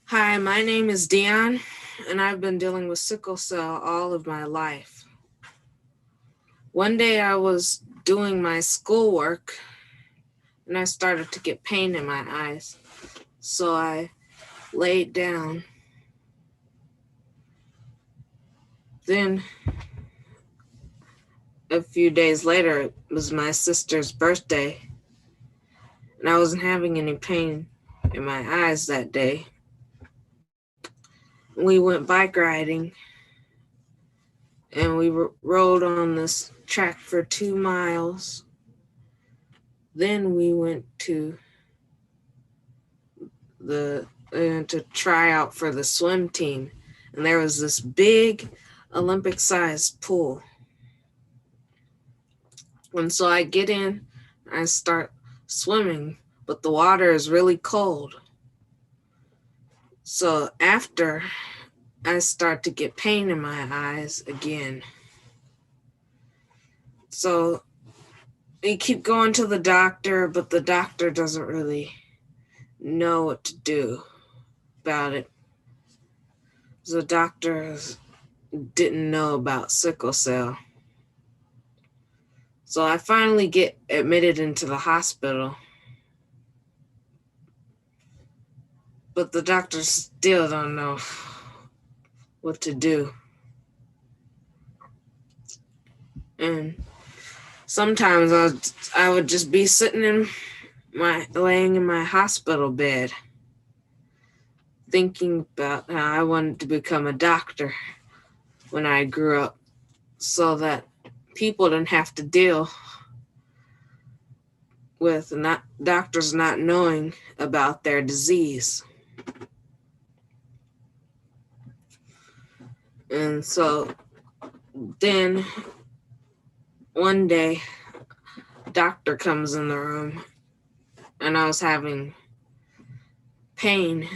Hi, my name is Dion, and I've been dealing with sickle cell all of my life. One day I was doing my schoolwork and I started to get pain in my eyes, so I laid down. Then, a few days later, it was my sister's birthday, and I wasn't having any pain in my eyes that day. We went bike riding and we rode on this track for 2 miles. Then we went to to try out for the swim team, and there was this big Olympic-sized pool. And so I get in, I start swimming, but the water is really cold. So after, I start to get pain in my eyes again. So we keep going to the doctor, but the doctor doesn't really know what to do about it. The doctors didn't know about sickle cell. So I finally get admitted into the hospital. But the doctors still don't know what to do. And sometimes I would just be laying in my hospital bed, thinking about how I wanted to become a doctor when I grew up, so that people didn't have to deal with doctors not knowing about their disease. And so then one day, a doctor comes in the room, and I was having pain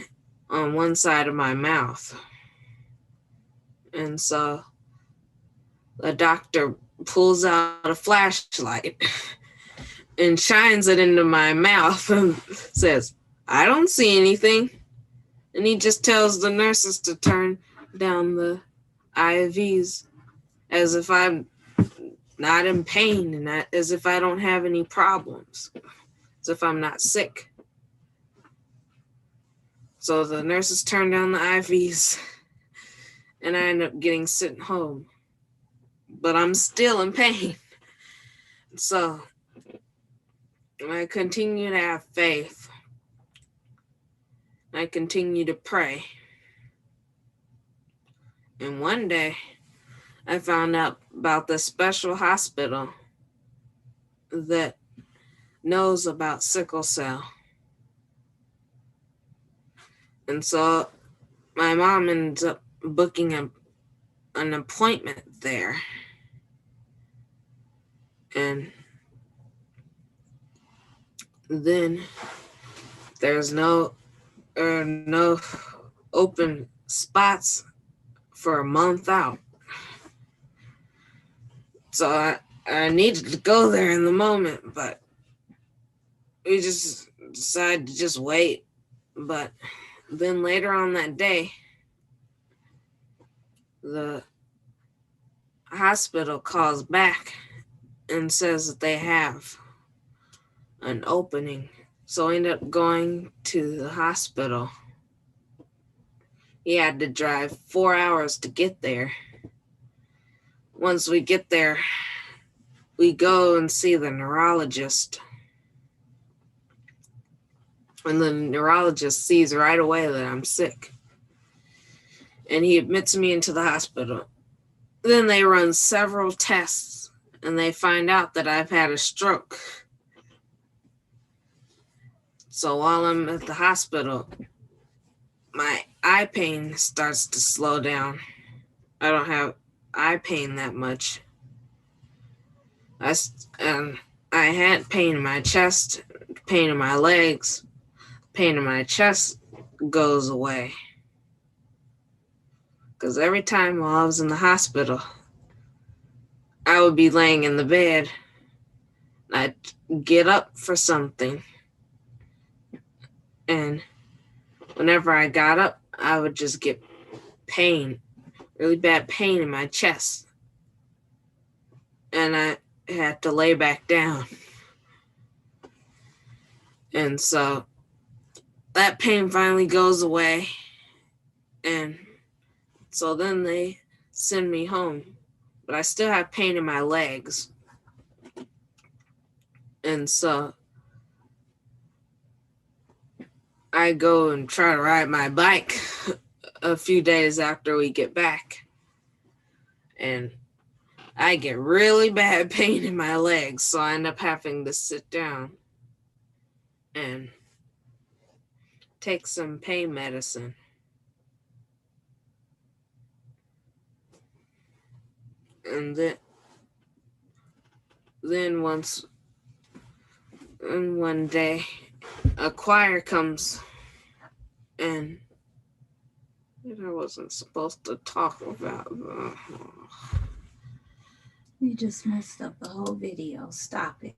on one side of my mouth. And so the doctor pulls out a flashlight and shines it into my mouth and says, "I don't see anything." And he just tells the nurses to turn down the IVs as if I'm not in pain and as if I don't have any problems, as if I'm not sick. So the nurses turn down the IVs and I end up getting sent home. But I'm still in pain. So I continue to have faith. I continue to pray. And one day, I found out about this special hospital that knows about sickle cell. And so my mom ends up booking an appointment there. And then there's no open spots for a month out. So I needed to go there in the moment, but we just decided to just wait. But then later on that day, the hospital calls back and says that they have an opening. So I ended up going to the hospital. He had to drive 4 hours to get there. Once we get there, we go and see the neurologist. And the neurologist sees right away that I'm sick. And he admits me into the hospital. Then they run several tests, and they find out that I've had a stroke. So while I'm at the hospital, my eye pain starts to slow down. I don't have eye pain that much. I had pain in my chest, pain in my legs. Pain in my chest goes away. Because every time while I was in the hospital, I would be laying in the bed. I'd get up for something. And whenever I got up, I would just get pain, really bad pain in my chest. And I had to lay back down. And so that pain finally goes away. And so then they send me home. But I still have pain in my legs. And so I go and try to ride my bike a few days after we get back. And I get really bad pain in my legs, so I end up having to sit down and take some pain medicine. And then one day, a choir comes, and I wasn't supposed to talk about that. You just messed up the whole video. Stop it.